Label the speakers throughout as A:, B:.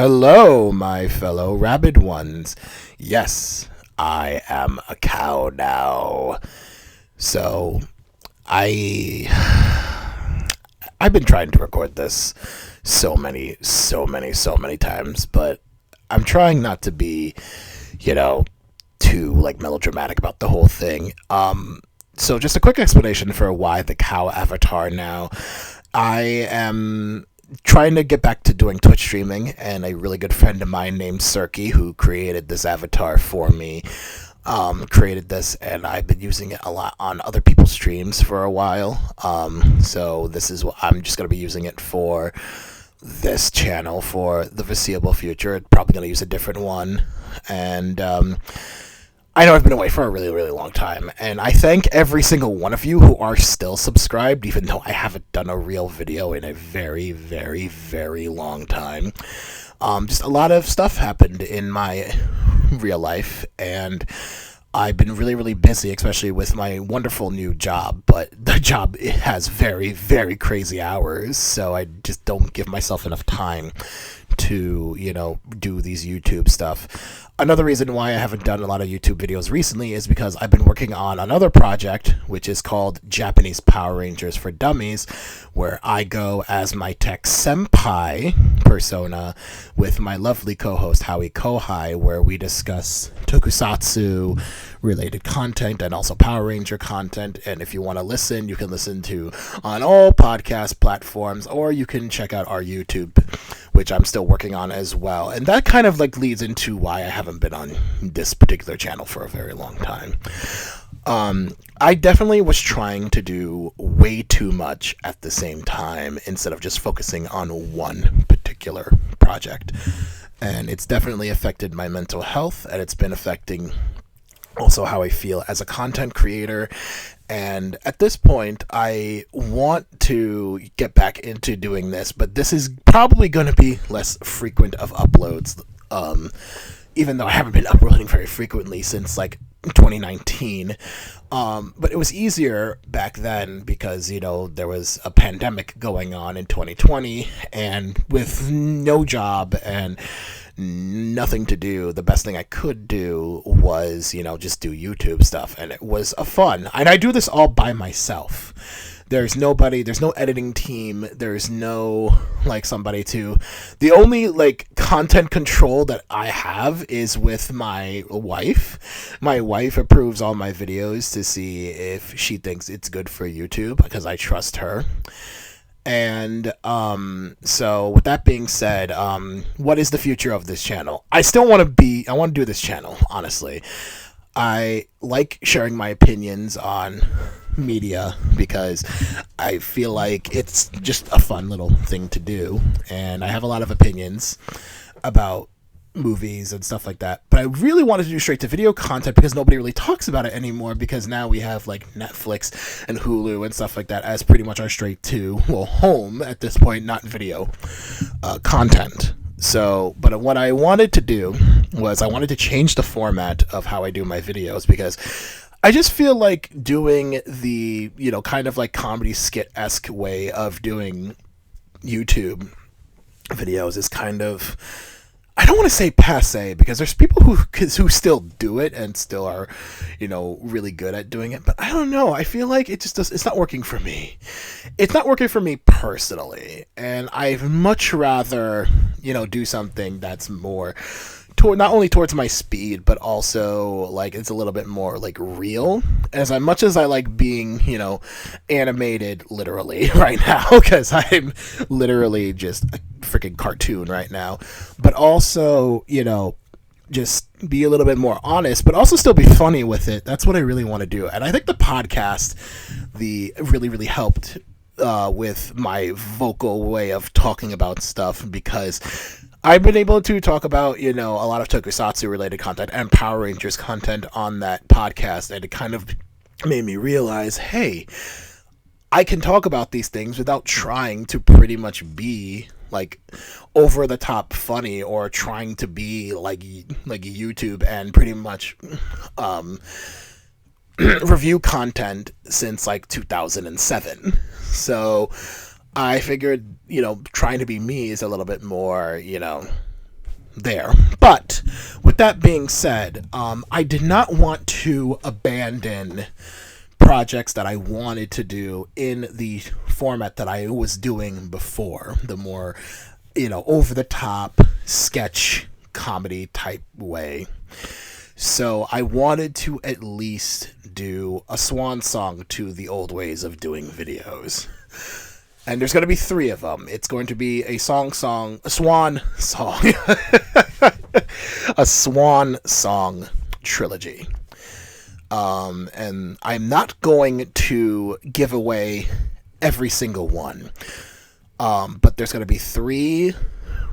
A: Hello, my fellow rabid ones. Yes, I am a cow now. So, I I've been trying to record this so many times, but I'm trying not to be, you know, too like melodramatic about the whole thing. So just a quick explanation for why the cow avatar now. I am trying to get back to doing Twitch streaming, and a really good friend of mine named Cirky, who created this avatar for me, created this, and I've been using it a lot on other people's streams for a while. So this is what I'm just going to be using it for this channel for the foreseeable future. Probably going to use a different one, and I know I've been away for a really long time, and I thank every single one of you who are still subscribed, even though I haven't done a real video in a very long time. Just a lot of stuff happened in my real life, and I've been really busy, especially with my wonderful new job, but the job has very crazy hours, so I just don't give myself enough time to, do these YouTube stuff. Another reason why I haven't done a lot of YouTube videos recently is because I've been working on another project, which is called Japanese Power Rangers for Dummies, where I go as my tech senpai persona with my lovely co-host Howie Kohai, where we discuss tokusatsu related content and also Power Ranger content. And if you want to listen, you can listen to on all podcast platforms, or you can check out our YouTube, which I'm still working on as well. And that kind of like leads into why I haven't been on this particular channel for a very long time. I definitely was trying to do way too much at the same time instead of just focusing on one particular project. And it's definitely affected my mental health, and it's been affecting also how I feel as a content creator. And at this point, I want to get back into doing this, but this is probably going to be less frequent of uploads, even though I haven't been uploading very frequently since like 2019. But it was easier back then because, there was a pandemic going on in 2020, and with no job and nothing to do, the best thing I could do was, just do YouTube stuff, and it was a fun. And I do this all by myself. There's nobody, there's no editing team, there's no, somebody to... The only, content control that I have is with my wife. My wife approves all my videos to see if she thinks it's good for YouTube, because I trust her. And so with that being said, what is the future of this channel? I want to do this channel, honestly. I like sharing my opinions on media because I feel like it's just a fun little thing to do, and I have a lot of opinions about movies and stuff like that, but I really wanted to do straight to video content because nobody really talks about it anymore, because now we have Netflix and Hulu and stuff like that as pretty much our straight to home at this point, not video content. So, but what I wanted to do was I wanted to change the format of how I do my videos, because I just feel like doing the, kind of like comedy skit-esque way of doing YouTube videos is kind of, I don't want to say passe, because there's people who still do it and still are, really good at doing it. But I don't know. I feel like it's not working for me. It's not working for me personally. And I'd much rather, do something that's more not only towards my speed, but also it's a little bit more real. As much as I like being, animated literally right now, because I'm literally just a freaking cartoon right now, but also, just be a little bit more honest, but also still be funny with it. That's what I really want to do. And I think the podcast, really helped with my vocal way of talking about stuff, because I've been able to talk about, a lot of tokusatsu related content and Power Rangers content on that podcast, and it kind of made me realize, hey, I can talk about these things without trying to pretty much be over the top funny, or trying to be like YouTube and pretty much review content since 2007. So I figured, trying to be me is a little bit more, there. But with that being said, I did not want to abandon projects that I wanted to do in the format that I was doing before, the more, over the top sketch comedy type way. So I wanted to at least do a swan song to the old ways of doing videos. And there's going to be 3 of them. It's going to be a swan song, a swan song trilogy. And I'm not going to give away every single one. But there's going to be 3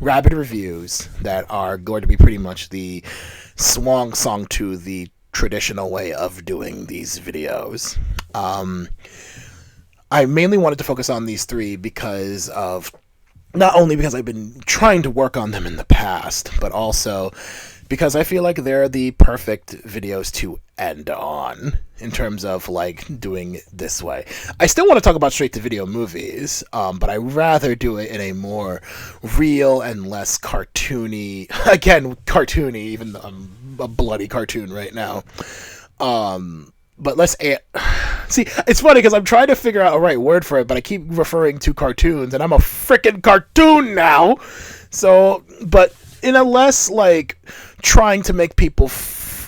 A: Rabid reviews that are going to be pretty much the swan song to the traditional way of doing these videos. I mainly wanted to focus on these 3 because of, not only because I've been trying to work on them in the past, but also because I feel like they're the perfect videos to end on in terms of like doing this way. I still want to talk about straight to video movies, but I'd rather do it in a more real and less cartoony, again, cartoony, even though I'm a bloody cartoon right now. But see, it's funny because I'm trying to figure out a right word for it, but I keep referring to cartoons, and I'm a freaking cartoon now. So, but in a less like trying to make people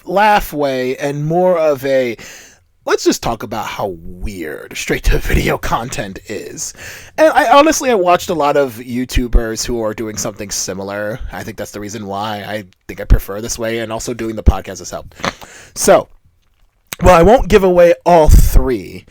A: laugh way, and more of a let's just talk about how weird straight to video content is. And I watched a lot of YouTubers who are doing something similar. I think that's the reason why I think I prefer this way, and also doing the podcast has helped. So, well, I won't give away all 3.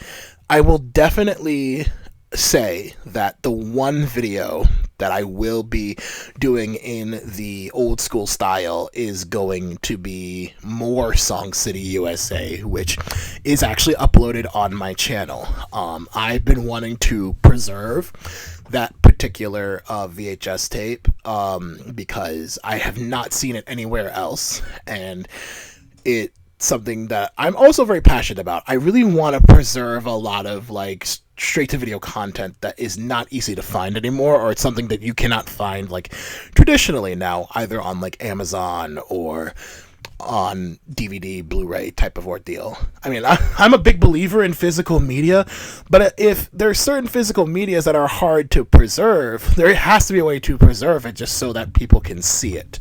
A: I will definitely say that the one video that I will be doing in the old school style is going to be more Song City USA, which is actually uploaded on my channel. I've been wanting to preserve that particular VHS tape because I have not seen it anywhere else, and it's something that I'm also very passionate about. I really want to preserve a lot of like straight to video content that is not easy to find anymore, or it's something that you cannot find like traditionally now, either on like Amazon or on DVD, Blu-ray type of ordeal. I mean, I'm a big believer in physical media, but if there's certain physical medias that are hard to preserve, there has to be a way to preserve it just so that people can see it.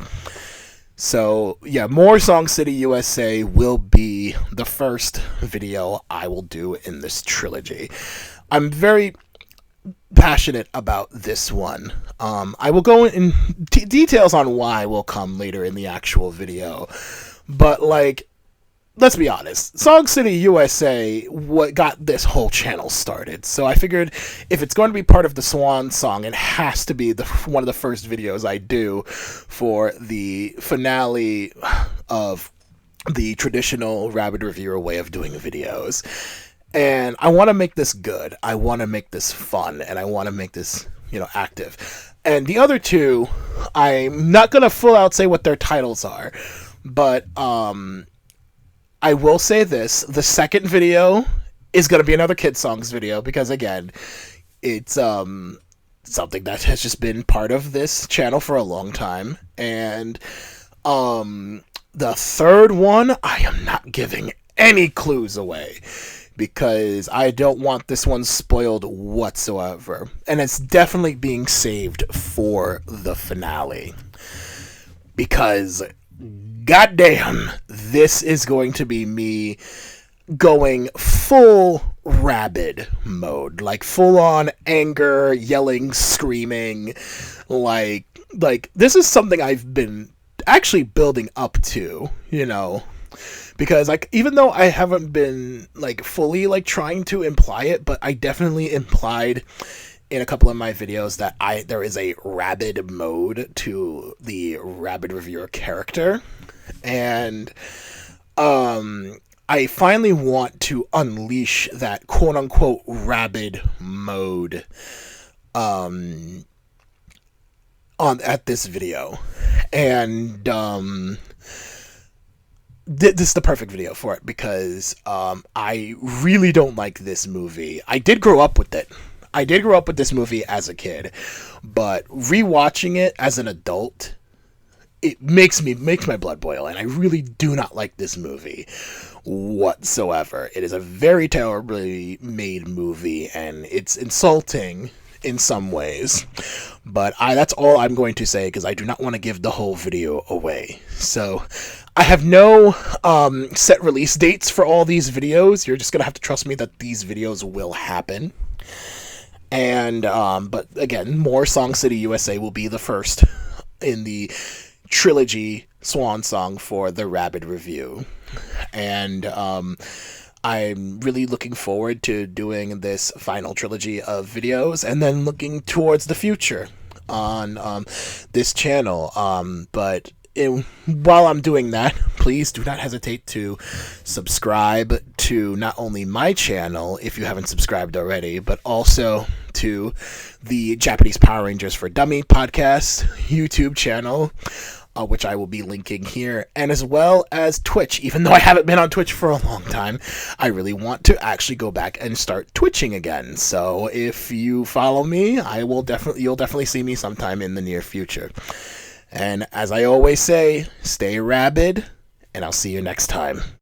A: So, yeah, more Song City USA will be the first video I will do in this trilogy. I'm very passionate about this one. I will go in details on why will come later in the actual video. But, like, let's be honest. Song City USA what got this whole channel started. So I figured if it's going to be part of the Swan Song, it has to be one of the first videos I do for the finale of the traditional Rabid reviewer way of doing videos. And I want to make this good. I want to make this fun. And I want to make this, active. And the other 2, I'm not going to full out say what their titles are. But, I will say this, the second video is going to be another Kid Songs video because, again, it's something that has just been part of this channel for a long time. And the third one, I am not giving any clues away because I don't want this one spoiled whatsoever. And it's definitely being saved for the finale because goddamn, this is going to be me going full Rabid mode, like full on anger, yelling, screaming, like this is something I've been actually building up to, because like even though I haven't been like fully like trying to imply it, but I definitely implied in a couple of my videos that there is a Rabid mode to the Rabid reviewer character. And I finally want to unleash that quote-unquote Rabid mode at this video. And this is the perfect video for it because I really don't like this movie. I did grow up with it. I did grow up with this movie as a kid, but rewatching it as an adult, it makes my blood boil, and I really do not like this movie whatsoever. It is a very terribly made movie, and it's insulting in some ways. But that's all I'm going to say, because I do not want to give the whole video away. So I have no set release dates for all these videos. You're just going to have to trust me that these videos will happen. And but again, more Song City USA will be the first in the trilogy swan song for the Rabid review. And I'm really looking forward to doing this final trilogy of videos, and then looking towards the future on this channel. But while I'm doing that, please do not hesitate to subscribe to not only my channel, if you haven't subscribed already, but also to the Japanese Power Rangers for Dummy podcast YouTube channel, which I will be linking here, and as well as Twitch. Even though I haven't been on Twitch for a long time, I really want to actually go back and start twitching again. So if you follow me, you'll definitely see me sometime in the near future. And as I always say, stay rabid, and I'll see you next time.